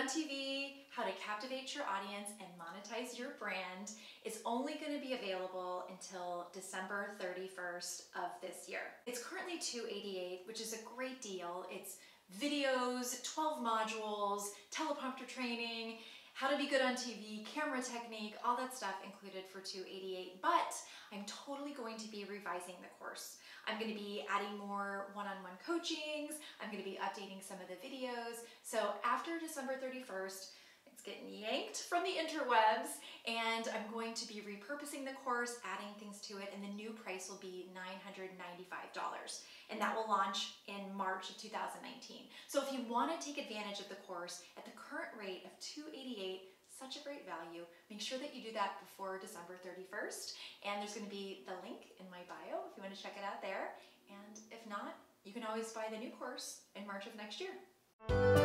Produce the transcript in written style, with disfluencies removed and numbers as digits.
on TV, how to captivate your audience and monetize your brand is only going to be available until December 31st of this year. It's currently $288, which is a great deal. It's videos, 12 modules, teleprompter training, how to be good on TV, camera technique, all that stuff included for $288. But I'm totally going to be revising the course. I'm going to be adding more one-on-one coachings. I'm going to be updating some of the videos. So after December 31st, it's getting yanked from the interwebs, and I'm going to be repurposing the course, adding things to it, and the new price will be $995. And that will launch in March of 2019. So if you want to take advantage of the course at the current rate of $288, such a great value, make sure that you do that before December 31st. And there's going to be the link in my bio if you want to check it out there. And if not, you can always buy the new course in March of next year.